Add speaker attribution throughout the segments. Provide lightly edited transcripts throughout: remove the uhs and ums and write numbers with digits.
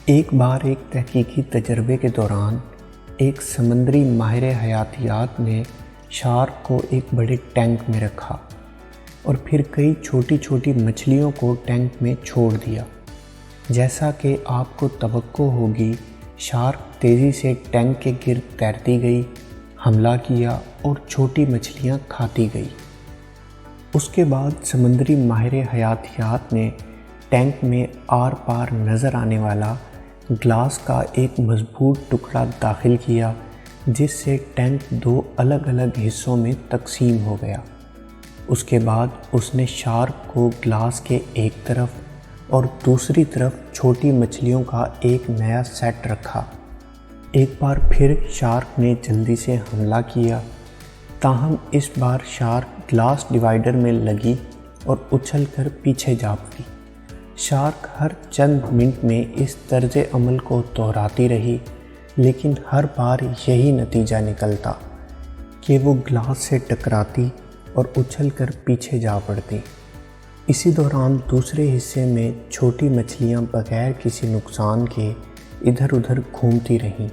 Speaker 1: ایک بار ایک تحقیقی تجربے کے دوران ایک سمندری ماہر حیاتیات نے شارک کو ایک بڑے ٹینک میں رکھا اور پھر کئی چھوٹی چھوٹی مچھلیوں کو ٹینک میں چھوڑ دیا۔ جیسا کہ آپ کو توقع ہوگی، شارک تیزی سے ٹینک کے گرد تیرتی گئی، حملہ کیا اور چھوٹی مچھلیاں کھاتی گئی۔ اس کے بعد سمندری ماہر حیاتیات نے ٹینک میں آر پار نظر آنے والا گلاس کا ایک مضبوط ٹکڑا داخل کیا، جس سے ٹینک دو الگ الگ حصوں میں تقسیم ہو گیا۔ اس کے بعد اس نے شارک کو گلاس کے ایک طرف اور دوسری طرف چھوٹی مچھلیوں کا ایک نیا سیٹ رکھا۔ ایک بار پھر شارک نے جلدی سے حملہ کیا، تاہم اس بار شارک گلاس ڈیوائیڈر میں لگی اور اچھل کر پیچھے جا پڑی۔ شارک ہر چند منٹ میں اس طرز عمل کو دہراتی رہی، لیکن ہر بار یہی نتیجہ نکلتا کہ وہ گلاس سے ٹکراتی اور اچھل کر پیچھے جا پڑتی۔ اسی دوران دوسرے حصے میں چھوٹی مچھلیاں بغیر کسی نقصان کے ادھر ادھر گھومتی رہیں۔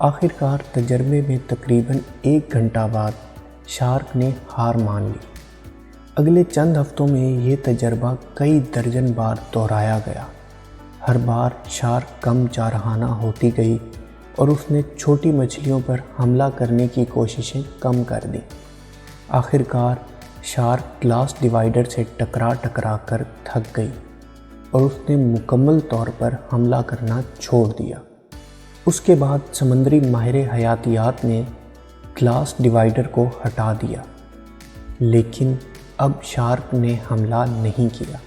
Speaker 1: آخر کار تجربے میں تقریباً 1 گھنٹہ بعد شارک نے ہار مان لی۔ اگلے چند ہفتوں میں یہ تجربہ کئی درجن بار دہرایا گیا۔ ہر بار شارک کم جارحانہ ہوتی گئی اور اس نے چھوٹی مچھلیوں پر حملہ کرنے کی کوششیں کم کر دیں۔ آخر کار شارک گلاس ڈیوائیڈر سے ٹکرا کر تھک گئی اور اس نے مکمل طور پر حملہ کرنا چھوڑ دیا۔ اس کے بعد سمندری ماہر حیاتیات نے گلاس ڈیوائیڈر کو ہٹا دیا، لیکن اب شارک نے حملہ نہیں کیا،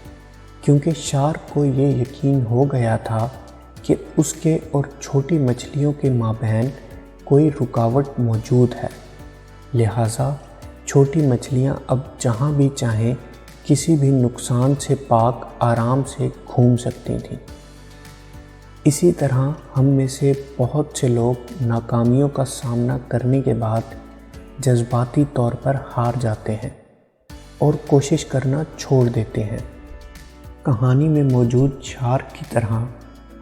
Speaker 1: کیونکہ شارک کو یہ یقین ہو گیا تھا کہ اس کے اور چھوٹی مچھلیوں کے مابین کوئی رکاوٹ موجود ہے، لہٰذا چھوٹی مچھلیاں اب جہاں بھی چاہیں کسی بھی نقصان سے پاک آرام سے گھوم سکتی تھیں۔ اسی طرح ہم میں سے بہت سے لوگ ناکامیوں کا سامنا کرنے کے بعد جذباتی طور پر ہار جاتے ہیں اور کوشش کرنا چھوڑ دیتے ہیں۔ کہانی میں موجود شارک کی طرح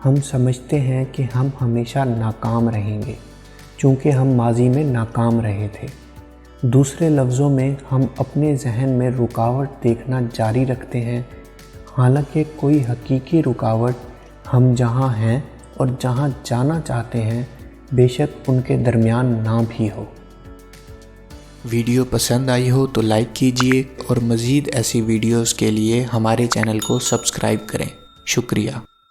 Speaker 1: ہم سمجھتے ہیں کہ ہم ہمیشہ ناکام رہیں گے، چونکہ ہم ماضی میں ناکام رہے تھے۔ دوسرے لفظوں میں ہم اپنے ذہن میں رکاوٹ دیکھنا جاری رکھتے ہیں، حالانکہ کوئی حقیقی رکاوٹ ہم جہاں ہیں اور جہاں جانا چاہتے ہیں بے شک ان کے درمیان نہ بھی ہو۔
Speaker 2: ویڈیو پسند آئی ہو تو لائک کیجئے اور مزید ایسی ویڈیوز کے لیے ہمارے چینل کو سبسکرائب کریں۔ شکریہ۔